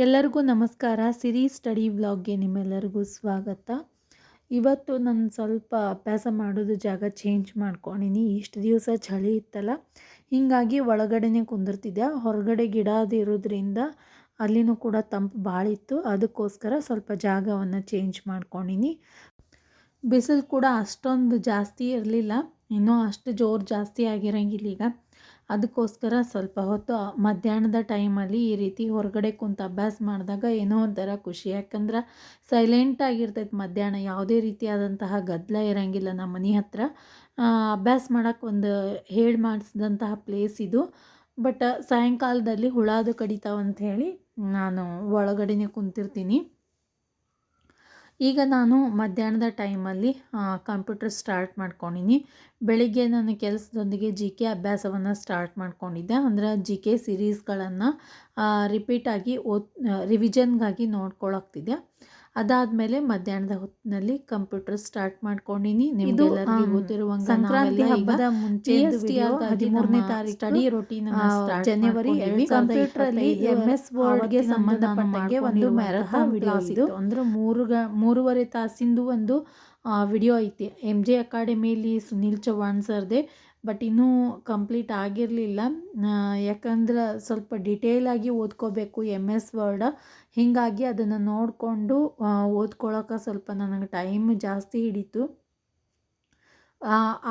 ಎಲ್ಲರಿಗೂ ನಮಸ್ಕಾರ. ಸಿರಿ ಸ್ಟಡಿ ವ್ಲಾಗ್ಗೆ ನಿಮ್ಮೆಲ್ಲರಿಗೂ ಸ್ವಾಗತ. ಇವತ್ತು ನಾನು ಸ್ವಲ್ಪ ಅಭ್ಯಾಸ ಮಾಡೋದು ಜಾಗ ಚೇಂಜ್ ಮಾಡ್ಕೊಂಡಿನಿ. ಇಷ್ಟು ದಿವಸ ಚಳಿ ಇತ್ತಲ್ಲ, ಹೀಗಾಗಿ ಒಳಗಡೆನೇ ಕುಂದಿರ್ತಿದ್ದೆ. ಹೊರಗಡೆ ಗಿಡ ಅದು ಇರೋದ್ರಿಂದ ಅಲ್ಲಿನೂ ಕೂಡ ತಂಪು ಭಾಳ ಇತ್ತು. ಅದಕ್ಕೋಸ್ಕರ ಸ್ವಲ್ಪ ಜಾಗವನ್ನು ಚೇಂಜ್ ಮಾಡ್ಕೊಂಡಿನಿ. ಬಿಸಿಲು ಕೂಡ ಅಷ್ಟೊಂದು ಜಾಸ್ತಿ ಇರಲಿಲ್ಲ, ಇನ್ನೂ ಅಷ್ಟು ಜೋರು ಜಾಸ್ತಿ ಆಗಿರಂಗಿಲ್ಲ ಈಗ. ಅದಕ್ಕೋಸ್ಕರ ಸ್ವಲ್ಪ ಹೊತ್ತು ಮಧ್ಯಾಹ್ನದ ಟೈಮಲ್ಲಿ ಈ ರೀತಿ ಹೊರಗಡೆ ಕುಂತು ಅಭ್ಯಾಸ ಮಾಡಿದಾಗ ಏನೋ ಒಂಥರ ಖುಷಿ. ಯಾಕಂದ್ರೆ ಸೈಲೆಂಟಾಗಿರ್ತೈತೆ ಮಧ್ಯಾಹ್ನ, ಯಾವುದೇ ರೀತಿಯಾದಂತಹ ಗದ್ದಲ ಇರೋಂಗಿಲ್ಲ. ನಮ್ಮ ಮನೆ ಹತ್ರ ಅಭ್ಯಾಸ ಮಾಡೋಕ್ಕೆ ಒಂದು ಹೇಳಿ ಮಾಡಿಸಿದಂತಹ ಪ್ಲೇಸ್ ಇದು. ಬಟ್ ಸಾಯಂಕಾಲದಲ್ಲಿ ಹುಳಾದು ಕಡಿತಾವಂತ ಹೇಳಿ ನಾನು ಒಳಗಡೆನೇ ಕುಂತಿರ್ತೀನಿ. ಈಗ ನಾನು ಮಧ್ಯಾಹ್ನದ ಟೈಮಲ್ಲಿ ಕಂಪ್ಯೂಟರ್ ಸ್ಟಾರ್ಟ್ ಮಾಡ್ಕೊಂಡಿನಿ. ಬೆಳಿಗ್ಗೆ ನನ್ನ ಕೆಲಸದೊಂದಿಗೆ ಜಿ ಕೆ ಅಭ್ಯಾಸವನ್ನು ಸ್ಟಾರ್ಟ್ ಮಾಡ್ಕೊಂಡಿದ್ದೆ. ಅಂದರೆ ಜಿ ಕೆ ಸಿರೀಸ್ಗಳನ್ನು ರಿಪೀಟಾಗಿ ರಿವಿಷನ್ಗಾಗಿ ನೋಡ್ಕೊಳಕ್ತಿದ್ದೆ. ಅದಾದಮೇಲೆ ಮಧ್ಯಾಹ್ನದ ಹೊತ್ತಿನಲ್ಲಿ ಕಂಪ್ಯೂಟರ್ ಸ್ಟಾರ್ಟ್ ಮಾಡ್ಕೊಂಡಿನಿ. ನಿಮಗೆಲ್ಲರಿಗೂ ಗೊತ್ತಿರುವಂಗೆ ಸಂಕ್ರಾಂತಿ ಹಬ್ಬದ ಮುಂಚೆ 13ನೇ ತಾರೀಕು ಸ್ಟಡಿ ರೂಟೀನ್ ಜನವರಿ 2020 MS ವರ್ಡ್ಗೆ ಸಂಬಂಧಪಟ್ಟಂಗೆ ಒಂದು ಮ್ಯಾರಥಾನ್ ವಿಡಿಯೋ ಇತ್ತು. ಅಂದರೆ 3.5 ತಾಸಿಂದು ಒಂದು ವಿಡಿಯೋ ಐತಿ. MJ ಅಕಾಡೆಮಿಯಲ್ಲಿ ಸುನಿಲ್ ಚೌಹಾಣ್ ಸರ್ದೆ. ಬಟ್ ಇನ್ನೂ ಕಂಪ್ಲೀಟ್ ಆಗಿರಲಿಲ್ಲ, ಯಾಕಂದ್ರೆ ಸ್ವಲ್ಪ ಡಿಟೇಲಾಗಿ ಓದ್ಕೋಬೇಕು MS ವರ್ಡ್. ಹೀಗಾಗಿ ಅದನ್ನು ನೋಡಿಕೊಂಡು ಓದ್ಕೊಳ್ಳೋಕೆ ಸ್ವಲ್ಪ ನನಗೆ ಟೈಮ್ ಜಾಸ್ತಿ ಹಿಡಿತು.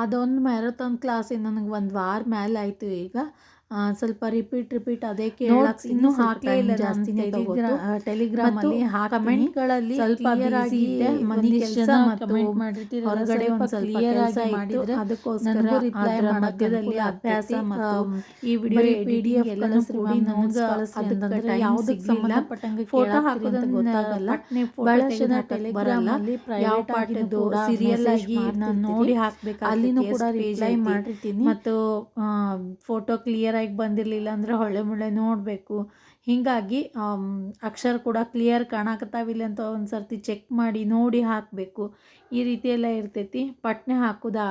ಅದೊಂದು ಮ್ಯಾರಥಾನ್ ಕ್ಲಾಸ್ ನನಗೆ ಒಂದು ವಾರ ಮೇಲೆ ಆಯಿತು. ಈಗ ಸ್ವಲ್ಪ ರಿಪೀಟ್ ಅದೇ ಕೇಳಕ್ಕೆ ಇನ್ನೂ ಹಾಕಲೇ ಇಲ್ಲ. ಜಾಸ್ತಿನೇ ಟೆಲಿಗ್ರಾಮಲ್ಲಿ ಕಮೆಂಟ್ಗಳಲ್ಲಿ ಸ್ವಲ್ಪ ಮನೆ ಕೆಲಸ ಕಮೆಂಟ್ ಮಾಡಿರ್ತೀರಿ, ಹೊರಗಡೆ ಒಂದು ಸ್ವಲ್ಪ ಕೆಲಸ ಮಾಡಿದರೆ ಅದಕ್ಕೋಸ್ಕರ ರಿಪ್ಲೈ ಮಧ್ಯದಲ್ಲಿ ಅಭ್ಯಾಸ ಮತ್ತು ಈ ವಿಡಿಯೋ PDF ಕಳಿಸ್ರಿ ಯಾವುದಕ್ಕೆ ಸಂಬಂಧಪಟ್ಟಂಗೆ ಫೋಟೋ ಹಾಕೋದು ಗೊತ್ತಾಗಲ್ಲ. ಬಹಳಷ್ಟು ಜನ ಟೆಲಿಗ್ರಾಮಲ್ಲಿ ಪ್ರೈವೇಟ್ ಆಗಿದ್ದು ಸೀರಿಯಲ್ ಆಗಿ ನಾನು ನೋಡಿ ಹಾಕಬೇಕು, ಅಲ್ಲಿನೂ ಕೂಡ ರಿಪ್ಲೈ ಮಾಡಿರ್ತೀನಿ. ಮತ್ತು ಫೋಟೋ ಕ್ಲಿಯರ್ ಆಗಿ ಬಂದಿರಲಿಲ್ಲ ಅಂದರೆ ಹೊಳ್ಳೆ ಮುಳ್ಳೆ ನೋಡಬೇಕು. ಹೀಗಾಗಿ ಅಕ್ಷರ ಕೂಡ ಕ್ಲಿಯರ್ ಕಾಣಕತ್ತಾವಿಲ್ಲ ಅಂತ ಒಂದು ಸರ್ತಿ ಚೆಕ್ ಮಾಡಿ ನೋಡಿ ಹಾಕಬೇಕು. ಈ ರೀತಿ ಎಲ್ಲ ಇರ್ತೈತಿ. ಪಟ್ನೆ ಹಾಕೋದು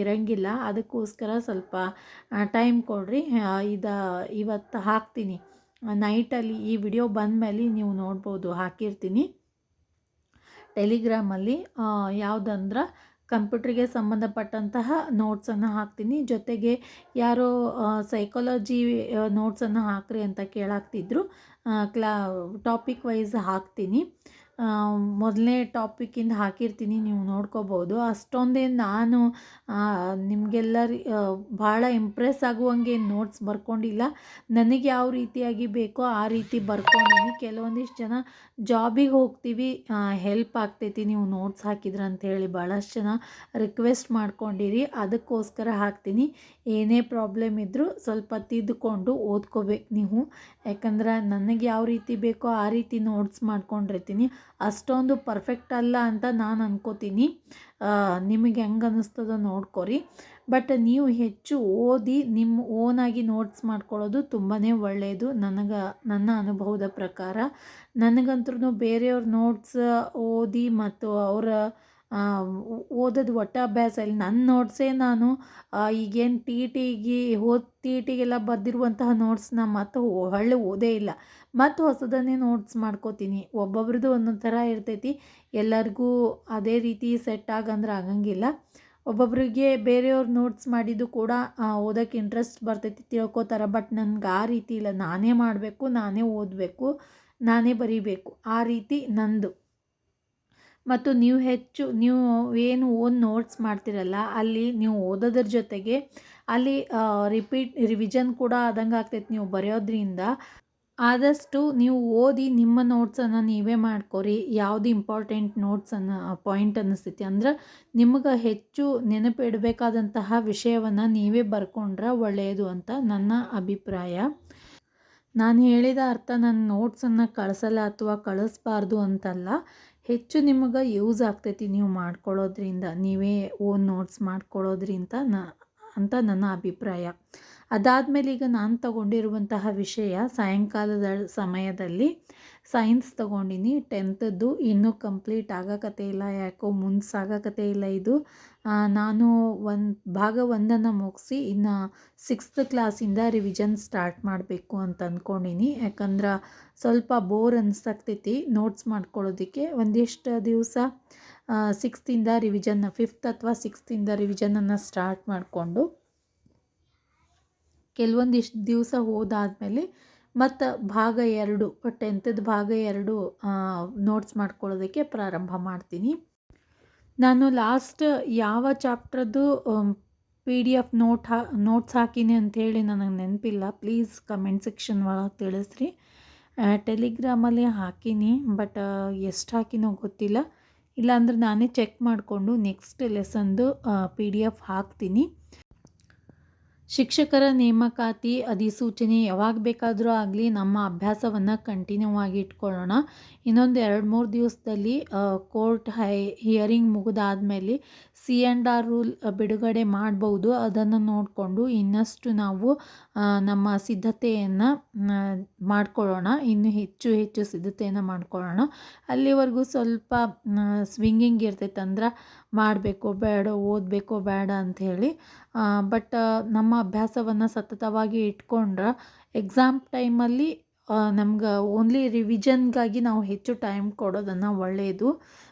ಇರಂಗಿಲ್ಲ. ಅದಕ್ಕೋಸ್ಕರ ಸ್ವಲ್ಪ ಟೈಮ್ ಕೊಡ್ರಿ. ಇವತ್ತು ಹಾಕ್ತೀನಿ ನೈಟಲ್ಲಿ. ಈ ವಿಡಿಯೋ ಬಂದಮೇಲೆ ನೀವು ನೋಡ್ಬೋದು, ಹಾಕಿರ್ತೀನಿ ಟೆಲಿಗ್ರಾಮಲ್ಲಿ. ಯಾವುದಂದ್ರೆ ಕಂಪ್ಯೂಟ್ರಿಗೆ ಸಂಬಂಧಪಟ್ಟಂತಹ ನೋಟ್ಸನ್ನು ಹಾಕ್ತೀನಿ. ಜೊತೆಗೆ ಯಾರೋ ಸೈಕಾಲಜಿ ನೋಟ್ಸನ್ನು ಹಾಕ್ರಿ ಅಂತ ಕೇಳಾಕ್ತಿದ್ರು. ಟಾಪಿಕ್ ವೈಸ್ ಹಾಕ್ತೀನಿ. ಮೊದಲನೇ ಟಾಪಿಕ್ಕಿಂದ ಹಾಕಿರ್ತೀನಿ, ನೀವು ನೋಡ್ಕೋಬೋದು. ಅಷ್ಟೊಂದೇನು ನಾನು ನಿಮಗೆಲ್ಲರಿ ಭಾಳ ಇಂಪ್ರೆಸ್ ಆಗುವಂಗೆ ನೋಟ್ಸ್ ಬರ್ಕೊಂಡಿಲ್ಲ. ನನಗೆ ಯಾವ ರೀತಿಯಾಗಿ ಬೇಕೋ ಆ ರೀತಿ ಬರ್ಕೊಂಡಿನಿ. ಕೆಲವೊಂದಿಷ್ಟು ಜನ ಜಾಬಿಗೆ ಹೋಗ್ತೀವಿ, ಹೆಲ್ಪ್ ಆಗ್ತೈತಿ ನೀವು ನೋಟ್ಸ್ ಹಾಕಿದ್ರೆ ಅಂಥೇಳಿ ಭಾಳಷ್ಟು ಜನ ರಿಕ್ವೆಸ್ಟ್ ಮಾಡ್ಕೊಂಡಿರಿ. ಅದಕ್ಕೋಸ್ಕರ ಹಾಕ್ತೀನಿ. ಏನೇ ಪ್ರಾಬ್ಲಮ್ ಇದ್ದರೂ ಸ್ವಲ್ಪ ತಿದ್ದುಕೊಂಡು ಓದ್ಕೋಬೇಕು ನೀವು. ಯಾಕಂದ್ರೆ ನನಗೆ ಯಾವ ರೀತಿ ಬೇಕೋ ಆ ರೀತಿ ನೋಟ್ಸ್ ಮಾಡ್ಕೊಂಡಿರ್ತೀನಿ. ಅಷ್ಟೊಂದು ಪರ್ಫೆಕ್ಟ್ ಅಲ್ಲ ಅಂತ ನಾನು ಅನ್ಕೋತೀನಿ. ನಿಮಗೆ ಹೆಂಗೆ ಅನ್ನಿಸ್ತದೋ ನೋಡ್ಕೊರಿ. ಬಟ್ ನೀವು ಹೆಚ್ಚು ಓದಿ ನಿಮ್ಮ ಓನಾಗಿ ನೋಟ್ಸ್ ಮಾಡ್ಕೊಳ್ಳೋದು ತುಂಬಾ ಒಳ್ಳೆಯದು. ನನ್ನ ಅನುಭವದ ಪ್ರಕಾರ ನನಗಂತೂ ಬೇರೆಯವ್ರ ನೋಟ್ಸ್ ಓದಿ ಮತ್ತು ಅವರ ಓದೋದು ಒಟ್ಟು ಅಭ್ಯಾಸ ಇಲ್ಲ. ನನ್ನ ನೋಟ್ಸೇ ನಾನು ಈಗೇನು ಟಿ ಟಿಗೆಲ್ಲ ಬರೆದಿರುವಂತಹ ನೋಟ್ಸ್ನ ಮತ್ತು ಹೊಳ್ಳಿ ಓದೇ ಇಲ್ಲ. ಮತ್ತು ಹೊಸದನ್ನೇ ನೋಟ್ಸ್ ಮಾಡ್ಕೋತೀನಿ. ಒಬ್ಬೊಬ್ರದ್ದು ಒಂದೊಂದು ಥರ ಇರ್ತೈತಿ. ಎಲ್ಲರಿಗೂ ಅದೇ ರೀತಿ ಸೆಟ್ ಆಗಂಗಿಲ್ಲ. ಒಬ್ಬೊಬ್ಬರಿಗೆ ಬೇರೆಯವ್ರ ನೋಟ್ಸ್ ಮಾಡಿದ್ದು ಕೂಡ ಓದೋಕ್ಕೆ ಇಂಟ್ರೆಸ್ಟ್ ಬರ್ತೈತಿ, ತಿಳ್ಕೊತಾರೆ. ಬಟ್ ನನಗೆ ಆ ರೀತಿ ಇಲ್ಲ. ನಾನೇ ಮಾಡಬೇಕು, ನಾನೇ ಓದಬೇಕು, ನಾನೇ ಬರೀಬೇಕು, ಆ ರೀತಿ ನಂದು. ಮತ್ತು ನೀವು ಏನು ಓನ್ ನೋಟ್ಸ್ ಮಾಡ್ತಿರಲ್ಲ, ಅಲ್ಲಿ ನೀವು ಓದೋದ್ರ ಜೊತೆಗೆ ಅಲ್ಲಿ ರಿವಿಷನ್ ಕೂಡ ಆದಂಗೆ ಆಗ್ತೈತೆ ನೀವು ಬರೆಯೋದ್ರಿಂದ. ಆದಷ್ಟು ನೀವು ಓದಿ ನಿಮ್ಮ ನೋಟ್ಸನ್ನು ನೀವೇ ಮಾಡ್ಕೊರಿ. ಯಾವುದು ಇಂಪಾರ್ಟೆಂಟ್ ನೋಟ್ಸನ್ನು ಪಾಯಿಂಟ್ ಅನ್ನಿಸ್ತೈತಿ ಅಂದ್ರೆ ನಿಮಗೆ ಹೆಚ್ಚು ನೆನಪಿಡಬೇಕಾದಂತಹ ವಿಷಯವನ್ನು ನೀವೇ ಬರ್ಕೊಂಡ್ರೆ ಒಳ್ಳೆಯದು ಅಂತ ನನ್ನ ಅಭಿಪ್ರಾಯ. ನಾನು ಹೇಳಿದ ಅರ್ಥ ನನ್ನ ನೋಟ್ಸನ್ನು ಕಳಿಸಲ್ಲ ಅಥವಾ ಕಳಿಸ್ಬಾರ್ದು ಅಂತಲ್ಲ. ಹೆಚ್ಚು ನಿಮಗೆ ಯೂಸ್ ಆಗ್ತೈತಿ ನೀವು ಮಾಡ್ಕೊಳ್ಳೋದ್ರಿಂದ, ನೀವೇ ಓನ್ ನೋಟ್ಸ್ ಮಾಡ್ಕೊಳ್ಳೋದ್ರಿಂದ ಅಂತ ನನ್ನ ಅಭಿಪ್ರಾಯ. ಅದಾದಮೇಲೆ ಈಗ ನಾನು ತಗೊಂಡಿರುವಂತಹ ವಿಷಯ ಸಾಯಂಕಾಲದ ಸಮಯದಲ್ಲಿ ಸೈನ್ಸ್ ತೊಗೊಂಡಿನಿ 10ದ್ದು. ಇನ್ನೂ ಕಂಪ್ಲೀಟ್ ಆಗಕತ್ತೇ ಇಲ್ಲ, ಯಾಕೋ ಮುಂದೆ ಸಾಗಕತ್ತೇ ಇಲ್ಲ ಇದು. ನಾನು ಭಾಗ 1 ಮುಗಿಸಿ ಇನ್ನು 6th ಕ್ಲಾಸಿಂದ ರಿವಿಷನ್ ಸ್ಟಾರ್ಟ್ ಮಾಡಬೇಕು ಅಂತ ಅಂದ್ಕೊಂಡಿನಿ. ಯಾಕಂದ್ರೆ ಸ್ವಲ್ಪ ಬೋರ್ ಅನಿಸ್ತಾಗ್ತೈತಿ ನೋಟ್ಸ್ ಮಾಡ್ಕೊಳ್ಳೋದಕ್ಕೆ. ಒಂದಿಷ್ಟು ದಿವಸ 6th ರಿವಿಷನ್ 5th ಅಥವಾ 6th ರಿವಿಷನನ್ನು ಸ್ಟಾರ್ಟ್ ಮಾಡಿಕೊಂಡು ಕೆಲವೊಂದಿಷ್ಟು ದಿವಸ ಹೋದಾದಮೇಲೆ ಮತ್ತು ಭಾಗ 2 10th ಭಾಗ 2 ನೋಟ್ಸ್ ಮಾಡ್ಕೊಳ್ಳೋದಕ್ಕೆ ಪ್ರಾರಂಭ ಮಾಡ್ತೀನಿ. ನಾನು ಲಾಸ್ಟ್ ಯಾವ ಚಾಪ್ಟ್ರದ್ದು PDF ನೋಟ್ಸ್ ಹಾಕೀನಿ ಅಂಥೇಳಿ ನನಗೆ ನೆನಪಿಲ್ಲ. ಪ್ಲೀಸ್ ಕಮೆಂಟ್ ಸೆಕ್ಷನ್ ಒಳಗೆ ತಿಳಿಸ್ರಿ. ಟೆಲಿಗ್ರಾಮಲ್ಲಿ ಹಾಕೀನಿ, ಬಟ್ ಎಷ್ಟು ಹಾಕಿನೋ ಗೊತ್ತಿಲ್ಲ. ಇಲ್ಲಾಂದ್ರೆ ನಾನೇ ಚೆಕ್ ಮಾಡಿಕೊಂಡು ನೆಕ್ಸ್ಟ್ ಲೆಸನ್ದು PDF ಹಾಕ್ತೀನಿ. ಶಿಕ್ಷಕರ ನೇಮಕಾತಿ ಅಧಿಸೂಚನೆ ಯಾವಾಗ ಬೇಕಾದರೂ ಆಗಲಿ ನಮ್ಮ ಅಭ್ಯಾಸವನ್ನು ಕಂಟಿನ್ಯೂ ಆಗಿ ಇಟ್ಕೊಳ್ಳೋಣ. ಇನ್ನೊಂದು 2-3 ದಿವಸದಲ್ಲಿ ಕೋರ್ಟ್ ಹಿಯರಿಂಗ್ ಮುಗಿದಾದ್ಮೇಲೆ C&R ರೂಲ್ ಬಿಡುಗಡೆ ಮಾಡ್ಬೋದು. ಅದನ್ನು ನೋಡಿಕೊಂಡು ಇನ್ನಷ್ಟು ನಾವು ನಮ್ಮ ಸಿದ್ಧತೆಯನ್ನು ಮಾಡ್ಕೊಳ್ಳೋಣ. ಇನ್ನೂ ಹೆಚ್ಚು ಸಿದ್ಧತೆಯನ್ನು ಮಾಡ್ಕೊಳ್ಳೋಣ. ಅಲ್ಲಿವರೆಗೂ ಸ್ವಲ್ಪ ಸ್ವಿಂಗಿಂಗ್ ಇರ್ತೈತೆ, ಅಂದ್ರೆ ಮಾಡಬೇಕೋ ಬೇಡ, ಓದಬೇಕೋ ಬೇಡ ಅಂಥೇಳಿ. ಬಟ್ ನಮ್ಮ ಅಭ್ಯಾಸವನ್ನು ಸತತವಾಗಿ ಇಟ್ಕೊಂಡ್ರೆ ಎಕ್ಸಾಮ್ ಟೈಮಲ್ಲಿ ನಮ್ಗೆ ಓನ್ಲಿ ರಿವಿಷನ್ಗಾಗಿ ನಾವು ಹೆಚ್ಚು ಟೈಮ್ ಕೊಡೋದನ್ನು ಒಳ್ಳೆಯದು.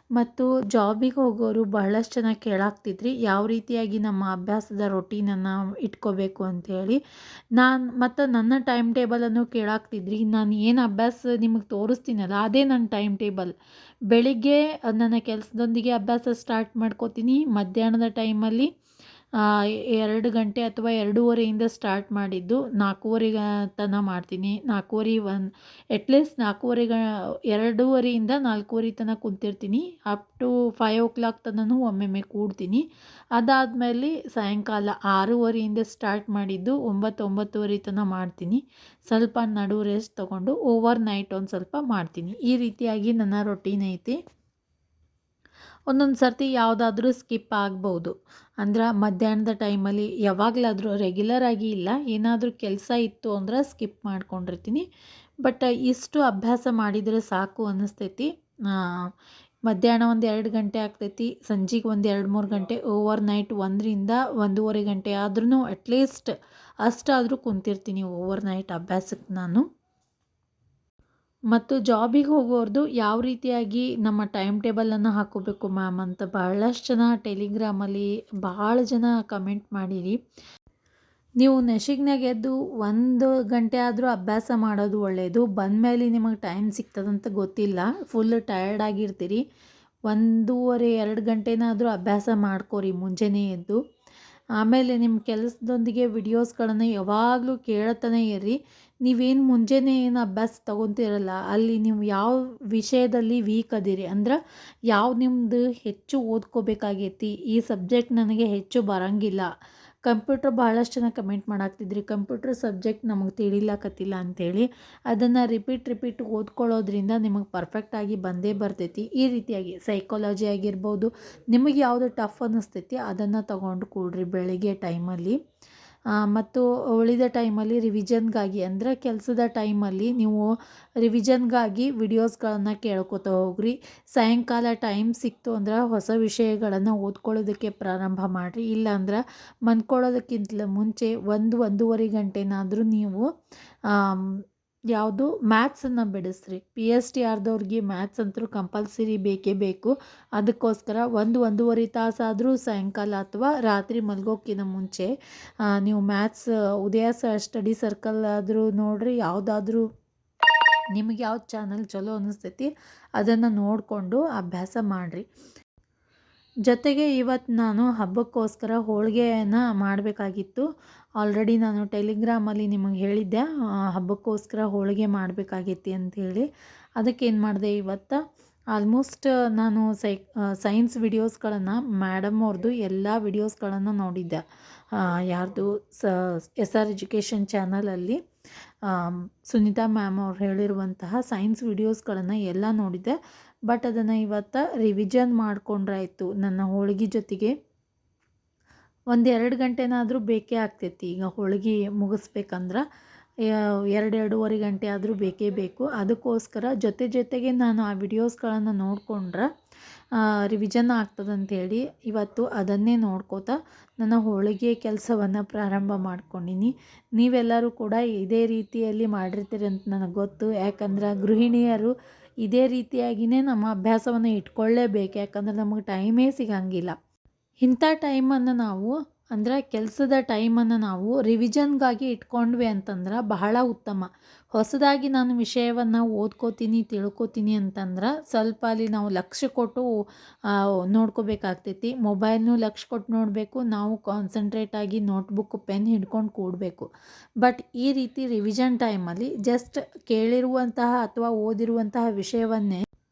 ಮತ್ತು ಜಾಬಿಗೆ ಹೋಗೋರು ಬಹಳಷ್ಟು ಜನ ಕೇಳಾಗ್ತಿದ್ರಿ ಯಾವ ರೀತಿಯಾಗಿ ನಮ್ಮ ಅಭ್ಯಾಸದ ರೊಟೀನನ್ನು ಇಟ್ಕೋಬೇಕು ಅಂಥೇಳಿ. ಮತ್ತು ನನ್ನ ಟೈಮ್ ಟೇಬಲನ್ನು ಕೇಳಾಗ್ತಿದ್ರಿ. ನಾನು ಏನು ಅಭ್ಯಾಸ ನಿಮಗೆ ತೋರಿಸ್ತೀನಲ್ಲ ಅದೇ ನನ್ನ ಟೈಮ್ ಟೇಬಲ್. ಬೆಳಿಗ್ಗೆ ನನ್ನ ಕೆಲಸದೊಂದಿಗೆ ಅಭ್ಯಾಸ ಸ್ಟಾರ್ಟ್ ಮಾಡ್ಕೋತೀನಿ. ಮಧ್ಯಾಹ್ನದ ಟೈಮಲ್ಲಿ 2 ಗಂಟೆ ಅಥವಾ 2:30 ಸ್ಟಾರ್ಟ್ ಮಾಡಿದ್ದು 4:30 ತನಕ ಮಾಡ್ತೀನಿ. 4:30 ಅಟ್ಲೀಸ್ಟ್ 2:30 4:30 ತನಕ ಕುಂತಿರ್ತೀನಿ. ಅಪ್ ಟು 5 o'clock ತನಕ ಒಮ್ಮೊಮ್ಮೆ ಕೂಡ್ತೀನಿ. ಅದಾದಮೇಲೆ ಸಾಯಂಕಾಲ 6:30 ಸ್ಟಾರ್ಟ್ ಮಾಡಿದ್ದು 9:30 ತನಕ ಮಾಡ್ತೀನಿ. ಸ್ವಲ್ಪ ನಡು ರೆಸ್ಟ್ ತೊಗೊಂಡು ಓವರ್ ನೈಟ್ ಒಂದು ಸ್ವಲ್ಪ ಮಾಡ್ತೀನಿ. ಈ ರೀತಿಯಾಗಿ ನನ್ನ ರೊಟೀನ್ ಐತಿ. ಒಂದೊಂದು ಸರ್ತಿ ಯಾವುದಾದ್ರೂ ಸ್ಕಿಪ್ ಆಗ್ಬೋದು. ಅಂದ್ರೆ ಮಧ್ಯಾಹ್ನದ ಟೈಮಲ್ಲಿ ಯಾವಾಗಲಾದರೂ ರೆಗ್ಯುಲರ್ ಆಗಿ ಇಲ್ಲ, ಏನಾದರೂ ಕೆಲಸ ಇತ್ತು ಅಂದ್ರೆ ಸ್ಕಿಪ್ ಮಾಡ್ಕೊಂಡಿರ್ತೀನಿ. ಬಟ್ ಇಷ್ಟು ಅಭ್ಯಾಸ ಮಾಡಿದರೆ ಸಾಕು ಅನ್ನಿಸ್ತೈತಿ. ಮಧ್ಯಾಹ್ನ ಒಂದು 2 ಗಂಟೆ ಆಗ್ತೈತಿ, ಸಂಜೆಗೆ ಒಂದು 2-3 ಗಂಟೆ, ಓವರ್ ನೈಟ್ 1ರಿಂದ 1:30 ಗಂಟೆ ಆದ್ರೂ ಅಟ್ಲೀಸ್ಟ್ ಅಷ್ಟಾದರೂ ಕುಂತಿರ್ತೀನಿ ಓವರ್ ನೈಟ್ ಅಭ್ಯಾಸಕ್ಕೆ ನಾನು. ಮತ್ತು ಜಾಬಿಗೆ ಹೋಗೋರ್ದು ಯಾವ ರೀತಿಯಾಗಿ ನಮ್ಮ ಟೈಮ್ ಟೇಬಲನ್ನು ಹಾಕೋಬೇಕು ಮ್ಯಾಮ್ ಅಂತ ಬಹಳಷ್ಟು ಜನ ಟೆಲಿಗ್ರಾಮಲ್ಲಿ ಭಾಳ ಜನ ಕಮೆಂಟ್ ಮಾಡಿರಿ. ನೀವು ನಶಿಗ್ನಾಗ ಎದ್ದು 1 ಗಂಟೆ ಆದರೂ ಅಭ್ಯಾಸ ಮಾಡೋದು ಒಳ್ಳೆಯದು. ಬಂದಮೇಲೆ ನಿಮಗೆ ಟೈಮ್ ಸಿಗ್ತದಂತ ಗೊತ್ತಿಲ್ಲ, ಫುಲ್ ಟಯರ್ಡ್ ಆಗಿರ್ತೀರಿ. 1:30-2 ಗಂಟೆನಾದರೂ ಅಭ್ಯಾಸ ಮಾಡ್ಕೋರಿ ಮುಂಜಾನೆ ಎದ್ದು. ಆಮೇಲೆ ನಿಮ್ಮ ಕೆಲಸದೊಂದಿಗೆ ವಿಡಿಯೋಸ್ಗಳನ್ನು ಯಾವಾಗಲೂ ಕೇಳ್ತಾನೆ ಇರ್ರಿ. ನೀವೇನು ಮುಂಜಾನೆ ಏನು ಅಭ್ಯಾಸ ತೊಗೊತಿರಲ್ಲ ಅಲ್ಲಿ ನೀವು ಯಾವ ವಿಷಯದಲ್ಲಿ ವೀಕ್ ಅದೀರಿ, ಅಂದ್ರೆ ನಿಮ್ಮದು ಹೆಚ್ಚು ಓದ್ಕೋಬೇಕಾಗೈತಿ, ಈ ಸಬ್ಜೆಕ್ಟ್ ನನಗೆ ಹೆಚ್ಚು ಬರೋಂಗಿಲ್ಲ. ಕಂಪ್ಯೂಟ್ರ್ ಭಾಳಷ್ಟು ಜನ ಕಮೆಂಟ್ ಮಾಡಾಕ್ತಿದ್ರಿ ಕಂಪ್ಯೂಟ್ರ್ ಸಬ್ಜೆಕ್ಟ್ ನಮಗೆ ತಿಳಿಲಾಕತ್ತಿಲ್ಲ ಅಂಥೇಳಿ. ಅದನ್ನು ರಿಪೀಟ್ ಓದ್ಕೊಳ್ಳೋದ್ರಿಂದ ನಿಮಗೆ ಪರ್ಫೆಕ್ಟಾಗಿ ಬಂದೇ ಬರ್ತೈತಿ. ಈ ರೀತಿಯಾಗಿ ಸೈಕಾಲಜಿ ಆಗಿರ್ಬೋದು, ನಿಮಗೆ ಯಾವುದು ಟಫ್ ಅನ್ನಿಸ್ತೈತಿ ಅದನ್ನು ತಗೊಂಡು ಕೂಡ್ರಿ ಬೆಳಿಗ್ಗೆ ಟೈಮಲ್ಲಿ. ಮತ್ತು ಉಳಿದ ಟೈಮಲ್ಲಿ ರಿವಿಷನ್ಗಾಗಿ ಅಂದರೆ ಕೆಲಸದ ಟೈಮಲ್ಲಿ ನೀವು ರಿವಿಷನ್ಗಾಗಿ ವಿಡಿಯೋಸ್ಗಳನ್ನು ಕೇಳ್ಕೊತ ಹೋಗ್ರಿ. ಸಾಯಂಕಾಲ ಟೈಮ್ ಸಿಕ್ತು ಅಂದ್ರೆ ಹೊಸ ವಿಷಯಗಳನ್ನು ಓದ್ಕೊಳ್ಳೋದಕ್ಕೆ ಪ್ರಾರಂಭ ಮಾಡಿರಿ. ಇಲ್ಲಾಂದ್ರೆ ಮನ್ಕೊಳ್ಳೋದಕ್ಕಿಂತ ಮುಂಚೆ 1-1:30 ಗಂಟೆನಾದರೂ ನೀವು ಯಾವುದು ಮ್ಯಾಥ್ಸನ್ನು ಬಿಡಿಸ್ರಿ. PST ಮ್ಯಾಥ್ಸ್ ಅಂತೂ ಕಂಪಲ್ಸರಿ ಬೇಕೇ ಬೇಕು. ಅದಕ್ಕೋಸ್ಕರ 1-1:30 ತಾಸಾದರೂ ಸಾಯಂಕಾಲ ಅಥವಾ ರಾತ್ರಿ ಮಲ್ಗೋಕ್ಕಿಂತ ಮುಂಚೆ ನೀವು ಮ್ಯಾಥ್ಸ್ ಉದಯ ಸ್ಟಡಿ ಸರ್ಕಲ್ ಆದರೂ ನೋಡಿರಿ, ಯಾವುದಾದ್ರೂ ನಿಮಗೆ ಯಾವ್ದು ಚಾನಲ್ ಚಲೋ ಅನ್ನಿಸ್ತೈತಿ ಅದನ್ನು ನೋಡಿಕೊಂಡು ಅಭ್ಯಾಸ ಮಾಡಿರಿ. ಜೊತೆಗೆ ಇವತ್ತು ನಾನು ಹಬ್ಬಕ್ಕೋಸ್ಕರ ಹೋಳಿಗೆಯನ್ನು ಮಾಡಬೇಕಾಗಿತ್ತು. ಆಲ್ರೆಡಿ ನಾನು ಟೆಲಿಗ್ರಾಮಲ್ಲಿ ನಿಮಗೆ ಹೇಳಿದ್ದೆ ಹಬ್ಬಕ್ಕೋಸ್ಕರ ಹೋಳಿಗೆ ಮಾಡಬೇಕಾಗೈತಿ ಅಂಥೇಳಿ. ಅದಕ್ಕೇನು ಮಾಡಿದೆ ಇವತ್ತು ಆಲ್ಮೋಸ್ಟ್ ನಾನು ಸೈನ್ಸ್ ವಿಡಿಯೋಸ್ಗಳನ್ನು ಮೇಡಮ್ ಅವ್ರದ್ದು ಎಲ್ಲ ವಿಡಿಯೋಸ್ಗಳನ್ನು ನೋಡಿದ್ದೆ. ಯಾರ್ದು SR ಎಜುಕೇಷನ್ ಚಾನಲಲ್ಲಿ ಸುನೀತಾ ಮ್ಯಾಮ್ ಅವ್ರು ಹೇಳಿರುವಂತಹ ಸೈನ್ಸ್ ವಿಡಿಯೋಸ್ಗಳನ್ನು ಎಲ್ಲ ನೋಡಿದ್ದೆ. ಬಟ್ ಅದನ್ನು ಇವತ್ತು ರಿವಿಷನ್ ಮಾಡಿಕೊಂಡ್ರಾಯ್ತು. ನನ್ನ ಹೋಳಿಗೆ ಜೊತೆಗೆ 1-2 ಗಂಟೆನಾದರೂ ಬೇಕೇ ಆಗ್ತೈತಿ ಈಗ ಹೋಳಿಗೆ ಮುಗಿಸ್ಬೇಕಂದ್ರೆ. 2-2.5 ಗಂಟೆ ಆದರೂ ಬೇಕೇ ಬೇಕು. ಅದಕ್ಕೋಸ್ಕರ ಜೊತೆಗೆ ನಾನು ಆ ವಿಡಿಯೋಸ್ಗಳನ್ನು ನೋಡಿಕೊಂಡ್ರೆ ರಿವಿಷನ್ ಆಗ್ತದಂಥೇಳಿ ಇವತ್ತು ಅದನ್ನೇ ನೋಡ್ಕೋತಾ ನನ್ನ ಹೋಳಿಗೆ ಕೆಲಸವನ್ನು ಪ್ರಾರಂಭ ಮಾಡ್ಕೊಂಡೀನಿ. ನೀವೆಲ್ಲರೂ ಕೂಡ ಇದೇ ರೀತಿಯಲ್ಲಿ ಮಾಡಿರ್ತೀರಿ ಅಂತ ನನಗೆ ಗೊತ್ತು. ಯಾಕಂದ್ರೆ ಗೃಹಿಣಿಯರು ಇದೇ ರೀತಿಯಾಗಿಯೇ ನಮ್ಮ ಅಭ್ಯಾಸವನ್ನು ಇಟ್ಕೊಳ್ಳೇಬೇಕು. ಯಾಕಂದ್ರೆ ನಮಗೆ ಟೈಮೇ ಸಿಗಂಗಿಲ್ಲ. ಇಂಥ ಟೈಮನ್ನು ನಾವು ಅಂದರೆ ಕೆಲಸದ ಟೈಮನ್ನು ನಾವು ರಿವಿಷನ್ಗಾಗಿ ಇಟ್ಕೊಂಡ್ವಿ ಅಂತಂದ್ರೆ ಬಹಳ ಉತ್ತಮ. ಹೊಸದಾಗಿ ನಾನು ವಿಷಯವನ್ನು ಓದ್ಕೋತೀನಿ ತಿಳ್ಕೊತೀನಿ ಅಂತಂದ್ರೆ ಸ್ವಲ್ಪ ಅಲ್ಲಿ ನಾವು ಲಕ್ಷ್ಯ ಕೊಟ್ಟು ನೋಡ್ಕೋಬೇಕಾಗ್ತೈತಿ. ಮೊಬೈಲ್ನೂ ಲಕ್ಷ್ಯ ಕೊಟ್ಟು ನೋಡಬೇಕು, ನಾವು ಕಾನ್ಸಂಟ್ರೇಟಾಗಿ ನೋಟ್ಬುಕ್ ಪೆನ್ ಹಿಡ್ಕೊಂಡು ಕೂಡಬೇಕು. ಬಟ್ ಈ ರೀತಿ ರಿವಿಷನ್ ಟೈಮಲ್ಲಿ ಜಸ್ಟ್ ಕೇಳಿರುವಂತಹ ಅಥವಾ ಓದಿರುವಂತಹ ವಿಷಯವನ್ನೇ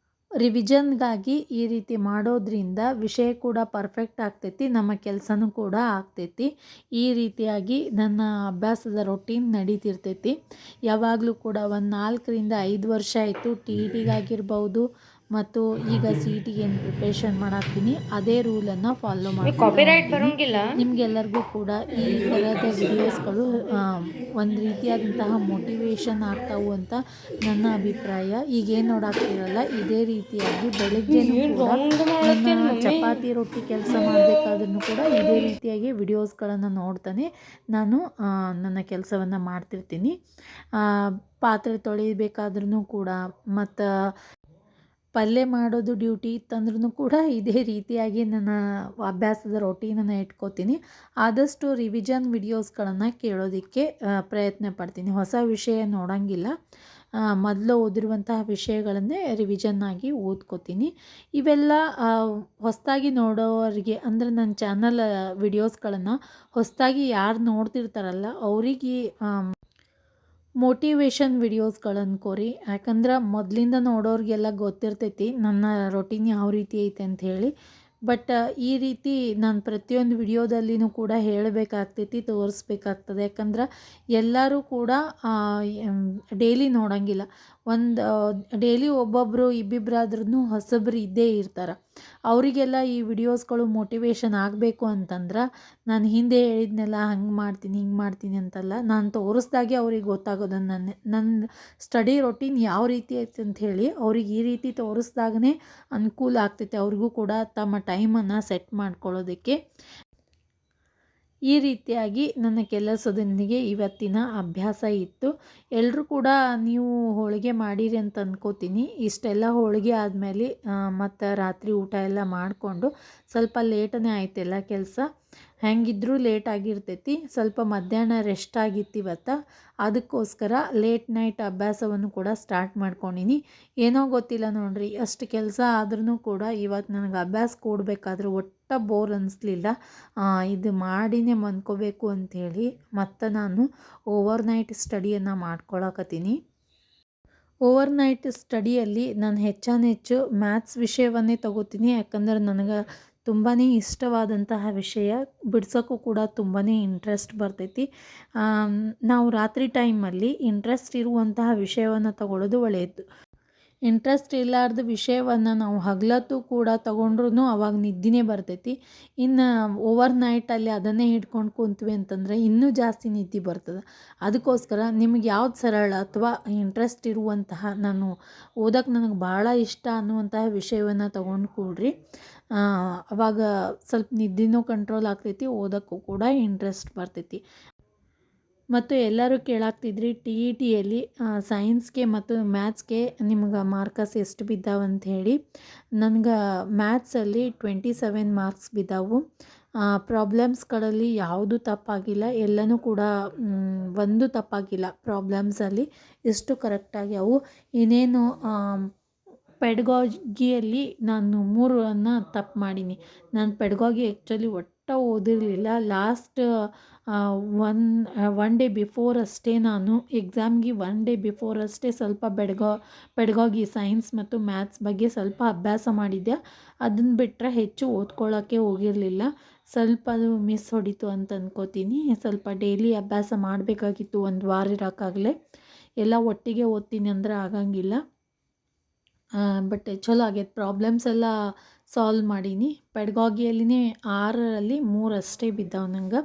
ರಿವಿಷನ್ಗಾಗಿ ಈ ರೀತಿ ಮಾಡೋದ್ರಿಂದ ವಿಷಯ ಕೂಡ ಪರ್ಫೆಕ್ಟ್ ಆಗ್ತೈತಿ, ನಮ್ಮ ಕೆಲಸನೂ ಕೂಡ ಆಗ್ತೈತಿ. ಈ ರೀತಿಯಾಗಿ ನನ್ನ ಅಭ್ಯಾಸದ ರೊಟೀನ್ ನಡೀತಿರ್ತೈತಿ. ಯಾವಾಗಲೂ ಕೂಡ ಒಂದು 4-5 ವರ್ಷ ಆಯಿತು ಟಿ ಇ ಟಿಗಾಗಿರ್ಬೋದು ಮತ್ತು ಈಗ ಸಿ ಇ ಟಿಗೆ ಏನು ಪ್ರಿಪ್ರೇಷನ್ ಮಾಡಾಕ್ತೀನಿ ಅದೇ ರೂಲನ್ನು ಫಾಲೋ ಮಾಡ್ತೀನಿ. ನಿಮಗೆಲ್ಲರಿಗೂ ಕೂಡ ಈ ಥರದ ವಿಡಿಯೋಸ್ಗಳು ಒಂದು ರೀತಿಯಾದಂತಹ ಮೋಟಿವೇಶನ್ ಆಗ್ತಾವು ಅಂತ ನನ್ನ ಅಭಿಪ್ರಾಯ. ಈಗೇನು ನೋಡಾಕ್ತಿರಲ್ಲ ಇದೇ ರೀತಿಯಾಗಿ ಬೆಳಗ್ಗೆನೂ ಕೂಡ ನನ್ನ ಚಪಾತಿ ರೊಟ್ಟಿ ಕೆಲಸ ಮಾಡಬೇಕಾದ್ರೂ ಕೂಡ ಇದೇ ರೀತಿಯಾಗಿ ವಿಡಿಯೋಸ್ಗಳನ್ನು ನೋಡ್ತಾನೆ ನಾನು ನನ್ನ ಕೆಲಸವನ್ನು ಮಾಡ್ತಿರ್ತೀನಿ. ಪಾತ್ರೆ ತೊಳಿಬೇಕಾದ್ರೂ ಕೂಡ ಮತ್ತು ಪಲ್ಯ ಮಾಡೋದು ಡ್ಯೂಟಿ ಇತ್ತಂದ್ರೂ ಕೂಡ ಇದೇ ರೀತಿಯಾಗಿ ನನ್ನ ಅಭ್ಯಾಸದ ರೊಟೀನನ್ನು ಇಟ್ಕೋತೀನಿ. ಆದಷ್ಟು ರಿವಿಷನ್ ವಿಡಿಯೋಸ್ಗಳನ್ನು ಕೇಳೋದಕ್ಕೆ ಪ್ರಯತ್ನ ಪಡ್ತೀನಿ. ಹೊಸ ವಿಷಯ ನೋಡೋಂಗಿಲ್ಲ, ಮೊದಲು ಓದಿರುವಂತಹ ವಿಷಯಗಳನ್ನೇ ರಿವಿಷನ್ ಆಗಿ ಓದ್ಕೋತೀನಿ. ಇವೆಲ್ಲ ಹೊಸದಾಗಿ ನೋಡೋರಿಗೆ ಅಂದರೆ ನನ್ನ ಚಾನಲ್ ವಿಡಿಯೋಸ್ಗಳನ್ನು ಹೊಸದಾಗಿ ಯಾರು ನೋಡ್ತಿರ್ತಾರಲ್ಲ ಅವರಿಗೆ ಮೋಟಿವೇಶನ್ ವಿಡಿಯೋಸ್ಗಳನ್ನು ಕೋರಿ. ಯಾಕಂದ್ರೆ ಮೊದಲಿಂದ ನೋಡೋರಿಗೆಲ್ಲ ಗೊತ್ತಿರ್ತೈತಿ ನನ್ನ ರೊಟೀನ್ ಯಾವ ರೀತಿ ಐತೆ ಅಂಥೇಳಿ. ಬಟ್ ಈ ರೀತಿ ನಾನು ಪ್ರತಿಯೊಂದು ವಿಡಿಯೋದಲ್ಲಿನೂ ಕೂಡ ಹೇಳಬೇಕಾಗ್ತೈತಿ, ತೋರಿಸ್ಬೇಕಾಗ್ತದೆ. ಯಾಕಂದ್ರೆ ಎಲ್ಲರೂ ಕೂಡ ಡೈಲಿ ನೋಡೋಂಗಿಲ್ಲ. ಒಂದು ಡೈಲಿ ಒಬ್ಬೊಬ್ಬರು ಇಬ್ಬಿಬ್ಬರಾದ್ರೂ ಹೊಸಬ್ರು ಇದ್ದೇ ಇರ್ತಾರೆ. ಅವರಿಗೆಲ್ಲ ಈ ವಿಡಿಯೋಸ್ಗಳು ಮೋಟಿವೇಶನ್ ಆಗಬೇಕು ಅಂತಂದ್ರೆ ನಾನು ಹಿಂದೆ ಹೇಳಿದ್ನೆಲ್ಲ ಹಂಗೆ ಮಾಡ್ತೀನಿ ಹಿಂಗೆ ಮಾಡ್ತೀನಿ ಅಂತಲ್ಲ, ನಾನು ತೋರಿಸ್ದಾಗೆ ಅವ್ರಿಗೆ ಗೊತ್ತಾಗೋದು. ನನ್ನ ಸ್ಟಡಿ ರೊಟೀನ್ ಯಾವ ರೀತಿ ಐತೆ ಅಂಥೇಳಿ ಅವ್ರಿಗೆ ಈ ರೀತಿ ತೋರಿಸ್ದಾಗನೇ ಅನುಕೂಲ ಆಗ್ತೈತೆ ಅವ್ರಿಗೂ ಕೂಡ ತಮ್ಮ ಟೈಮನ್ನು ಸೆಟ್ ಮಾಡ್ಕೊಳ್ಳೋದಕ್ಕೆ. ಈ ರೀತಿಯಾಗಿ ನನ್ನ ಕೆಲಸದೊಂದಿಗೆ ಇವತ್ತಿನ ಅಭ್ಯಾಸ ಇತ್ತು. ಎಲ್ಲರೂ ಕೂಡ ನೀವು ಹೋಳಿಗೆ ಮಾಡಿರಿ ಅಂತ ಅಂದ್ಕೋತೀನಿ. ಇಷ್ಟೆಲ್ಲ ಹೋಳಿಗೆ ಆದಮೇಲೆ ಮತ್ತು ರಾತ್ರಿ ಊಟ ಎಲ್ಲ ಮಾಡಿಕೊಂಡು ಸ್ವಲ್ಪ ಲೇಟನೇ ಆಯ್ತು ಎಲ್ಲ ಕೆಲಸ. ಹೆಂಗಿದ್ರೂ ಲೇಟ್ ಆಗಿರ್ತೈತಿ. ಸ್ವಲ್ಪ ಮಧ್ಯಾಹ್ನ ರೆಸ್ಟ್ ಆಗಿತ್ತು ಇವತ್ತು. ಅದಕ್ಕೋಸ್ಕರ ಲೇಟ್ ನೈಟ್ ಅಭ್ಯಾಸವನ್ನು ಕೂಡ ಸ್ಟಾರ್ಟ್ ಮಾಡ್ಕೊಂಡೀನಿ. ಏನೋ ಗೊತ್ತಿಲ್ಲ ನೋಡ್ರಿ, ಅಷ್ಟು ಕೆಲಸ ಆದ್ರೂ ಕೂಡ ಇವತ್ತು ನನಗೆ ಅಭ್ಯಾಸ ಕೊಡಬೇಕಾದ್ರೆ ಒಟ್ಟು ಬೋರ್ ಅನ್ನಿಸ್ಲಿಲ್ಲ. ಇದು ಮಾಡಿನೇ ಮನ್ಕೋಬೇಕು ಅಂಥೇಳಿ ಮತ್ತು ನಾನು ಓವರ್ನೈಟ್ ಸ್ಟಡಿಯನ್ನು ಮಾಡ್ಕೊಳಕತ್ತೀನಿ. ಓವರ್ನೈಟ್ ಸ್ಟಡಿಯಲ್ಲಿ ನಾನು ಹೆಚ್ಚಾನೆಚ್ಚು ಮ್ಯಾಥ್ಸ್ ವಿಷಯವನ್ನೇ ತಗೋತೀನಿ. ಯಾಕಂದ್ರೆ ನನಗೆ ತುಂಬಾ ಇಷ್ಟವಾದಂತಹ ವಿಷಯ, ಬಿಡ್ಸೋಕ್ಕೂ ಕೂಡ ತುಂಬಾ ಇಂಟ್ರೆಸ್ಟ್ ಬರ್ತೈತಿ. ನಾವು ರಾತ್ರಿ ಟೈಮಲ್ಲಿ ಇಂಟ್ರೆಸ್ಟ್ ಇರುವಂತಹ ವಿಷಯವನ್ನು ತಗೊಳ್ಳೋದು ಒಳ್ಳೆಯದು. ಇಂಟ್ರೆಸ್ಟ್ ಇರಲಾರ್ದ ವಿಷಯವನ್ನು ನಾವು ಹಗಲತ್ತು ಕೂಡ ತೊಗೊಂಡ್ರೂ ಅವಾಗ ನಿದ್ದೆನೇ ಬರ್ತೈತಿ. ಇನ್ನು ಓವರ್ ನೈಟಲ್ಲಿ ಅದನ್ನೇ ಹಿಡ್ಕೊಂಡು ಕುಂತ್ವಿ ಅಂತಂದರೆ ಇನ್ನೂ ಜಾಸ್ತಿ ನಿದ್ದೆ ಬರ್ತದೆ. ಅದಕ್ಕೋಸ್ಕರ ನಿಮ್ಗೆ ಯಾವ್ದು ಸರಳ ಅಥವಾ ಇಂಟ್ರೆಸ್ಟ್ ಇರುವಂತಹ, ನಾನು ಓದೋಕ್ಕೆ ನನಗೆ ಭಾಳ ಇಷ್ಟ ಅನ್ನುವಂತಹ ವಿಷಯವನ್ನು ತೊಗೊಂಡು ಕೂಡ್ರಿ. ಅವಾಗ ಸ್ವಲ್ಪ ನಿದ್ದೆನೂ ಕಂಟ್ರೋಲ್ ಆಗ್ತೈತಿ, ಓದೋಕ್ಕೂ ಕೂಡ ಇಂಟ್ರೆಸ್ಟ್ ಬರ್ತೈತಿ. ಮತ್ತು ಎಲ್ಲರೂ ಕೇಳಾಗ್ತಿದ್ರಿ ಟಿ ಇ ಟಿಯಲ್ಲಿ ಸೈನ್ಸ್ಗೆ ಮತ್ತು ಮ್ಯಾಥ್ಸ್ಗೆ ನಿಮ್ಗೆ ಮಾರ್ಕಸ್ ಎಷ್ಟು ಬಿದ್ದಾವಂತ ಹೇಳಿ. ನನಗೆ ಮ್ಯಾಥ್ಸಲ್ಲಿ 27 ಮಾರ್ಕ್ಸ್ ಬಿದ್ದಾವು. ಪ್ರಾಬ್ಲಮ್ಸ್ಗಳಲ್ಲಿ ಯಾವುದೂ ತಪ್ಪಾಗಿಲ್ಲ, ಎಲ್ಲನೂ ಕೂಡ ಒಂದು ತಪ್ಪಾಗಿಲ್ಲ. ಪ್ರಾಬ್ಲಮ್ಸಲ್ಲಿ ಎಷ್ಟು ಕರೆಕ್ಟಾಗ್ಯಾವು. ಇನ್ನೇನು ಪೆಡಗಾಗಿಯಲ್ಲಿ ನಾನು 3 ತಪ್ಪು ಮಾಡೀನಿ. ನಾನು ಪೆಡಗಾಗಿ ಆ್ಯಕ್ಚುಲಿ ಒಟ್ಟು ಓದಿರಲಿಲ್ಲ. ಲಾಸ್ಟ್ ಒನ್ ಡೇ ಬಿಫೋರ್ ಅಷ್ಟೇ, ನಾನು ಎಕ್ಸಾಮ್ಗೆ 1 ಡೇ ಬಿಫೋರ್ ಅಷ್ಟೇ ಸ್ವಲ್ಪ ಪೆಡಗಾಗಿ ಸೈನ್ಸ್ ಮತ್ತು ಮ್ಯಾಥ್ಸ್ ಬಗ್ಗೆ ಸ್ವಲ್ಪ ಅಭ್ಯಾಸ ಮಾಡಿದ್ದೆ. ಅದನ್ನು ಬಿಟ್ಟರೆ ಹೆಚ್ಚು ಓದ್ಕೊಳ್ಳೋಕ್ಕೆ ಹೋಗಿರಲಿಲ್ಲ. ಸ್ವಲ್ಪ ಅದು ಮಿಸ್ ಹೊಡಿತು ಅಂತ ಅಂದ್ಕೋತೀನಿ. ಸ್ವಲ್ಪ ಡೈಲಿ ಅಭ್ಯಾಸ ಮಾಡಬೇಕಾಗಿತ್ತು, 1 ವಾರ ಇರೋಕ್ಕಾಗಲೇ. ಎಲ್ಲ ಒಟ್ಟಿಗೆ ಓದ್ತೀನಿ ಅಂದರೆ ಆಗಂಗಿಲ್ಲ. ಬಟ್ ಚಲೋ ಆಗೈತೆ. ಪ್ರಾಬ್ಲಮ್ಸ್ ಎಲ್ಲ ಸಾಲ್ವ್ ಮಾಡೀನಿ. ಪೆಡಗಾಗಿಯಲ್ಲಿನೇ 6ರಲ್ಲಿ 3 ಅಷ್ಟೇ ಬಿದ್ದಾವೆ ನಂಗೆ.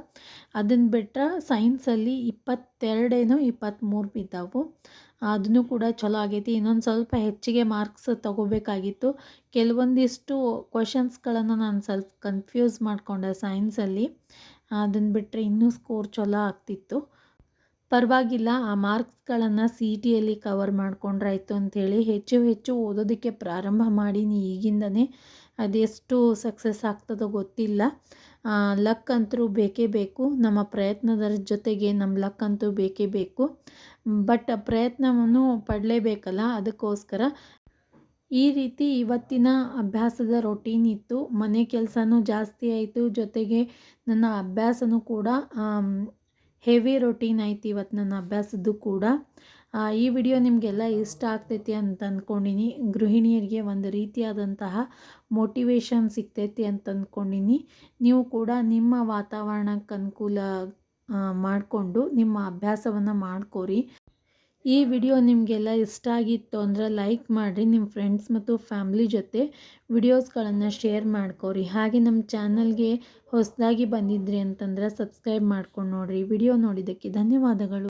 ಅದನ್ನು ಬಿಟ್ಟರೆ ಸೈನ್ಸಲ್ಲಿ 22 23 ಬಿದ್ದಾವು. ಅದನ್ನು ಕೂಡ ಚಲೋ ಆಗೈತಿ. ಇನ್ನೊಂದು ಸ್ವಲ್ಪ ಹೆಚ್ಚಿಗೆ ಮಾರ್ಕ್ಸ್ ತಗೋಬೇಕಾಗಿತ್ತು. ಕೆಲವೊಂದಿಷ್ಟು ಕ್ವಶನ್ಸ್ಗಳನ್ನು ನಾನು ಸ್ವಲ್ಪ ಕನ್ಫ್ಯೂಸ್ ಮಾಡಿಕೊಂಡೆ ಸೈನ್ಸಲ್ಲಿ. ಅದನ್ನು ಬಿಟ್ಟರೆ ಇನ್ನೂ ಸ್ಕೋರ್ ಚಲೋ ಆಗ್ತಿತ್ತು. ಪರವಾಗಿಲ್ಲ, ಆ ಮಾರ್ಕ್ಸ್ಗಳನ್ನು ಸಿ ಇ ಟಿಯಲ್ಲಿ ಕವರ್ ಮಾಡ್ಕೊಂಡ್ರಾಯ್ತು ಅಂಥೇಳಿ ಹೆಚ್ಚು ಹೆಚ್ಚು ಓದೋದಕ್ಕೆ ಪ್ರಾರಂಭ ಮಾಡೀನಿ ಈಗಿಂದನೇ. ಅದೆಷ್ಟು ಸಕ್ಸಸ್ ಆಗ್ತದೋ ಗೊತ್ತಿಲ್ಲ. ಲಕ್ ಅಂತೂ ಬೇಕೇ ಬೇಕು. ನಮ್ಮ ಪ್ರಯತ್ನದ ಜೊತೆಗೆ ನಮ್ಮ ಲಕ್ ಅಂತೂ ಬೇಕೇ ಬೇಕು. ಬಟ್ ಪ್ರಯತ್ನವನ್ನು ಪಡಲೇಬೇಕಲ್ಲ, ಅದಕ್ಕೋಸ್ಕರ ಈ ರೀತಿ ಇವತ್ತಿನ ಅಭ್ಯಾಸದ ರೊಟೀನ್ ಇತ್ತು. ಮನೆ ಕೆಲಸನೂ ಜಾಸ್ತಿ ಆಯಿತು, ಜೊತೆಗೆ ನನ್ನ ಅಭ್ಯಾಸನೂ ಕೂಡ ಹೆವಿ ರೊಟೀನ್ ಆಯ್ತು ಇವತ್ತು ನನ್ನ ಅಭ್ಯಾಸದ್ದು ಕೂಡ. ಈ ವಿಡಿಯೋ ನಿಮಗೆಲ್ಲ ಇಷ್ಟ ಆಗ್ತೈತಿ ಅಂತ ಅಂದ್ಕೊಂಡಿನಿ. ಗೃಹಿಣಿಯರಿಗೆ ಒಂದು ರೀತಿಯಾದಂತಹ ಮೋಟಿವೇಶನ್ ಸಿಗ್ತೈತಿ ಅಂತ ಅಂದ್ಕೊಂಡಿನಿ. ನೀವು ಕೂಡ ನಿಮ್ಮ ವಾತಾವರಣಕ್ಕೆ ಅನುಕೂಲ ಮಾಡಿಕೊಂಡು ನಿಮ್ಮ ಅಭ್ಯಾಸವನ್ನು ಮಾಡ್ಕೋರಿ. ಈ ವಿಡಿಯೋ ನಿಮಗೆಲ್ಲ ಇಷ್ಟ ಆಗಿತ್ತು ಅಂದರೆ ಲೈಕ್ ಮಾಡಿರಿ. ನಿಮ್ಮ ಫ್ರೆಂಡ್ಸ್ ಮತ್ತು ಫ್ಯಾಮ್ಲಿ ಜೊತೆ ವಿಡಿಯೋಸ್ಗಳನ್ನು ಶೇರ್ ಮಾಡ್ಕೋರಿ. ಹಾಗೆ ನಮ್ಮ ಚಾನಲ್ಗೆ ಹೊಸದಾಗಿ ಬಂದಿದ್ರಿ ಅಂತಂದ್ರೆ ಸಬ್ಸ್ಕ್ರೈಬ್ ಮಾಡ್ಕೊಂಡು ನೋಡಿರಿ. ವಿಡಿಯೋ ನೋಡಿದ್ದಕ್ಕೆ ಧನ್ಯವಾದಗಳು.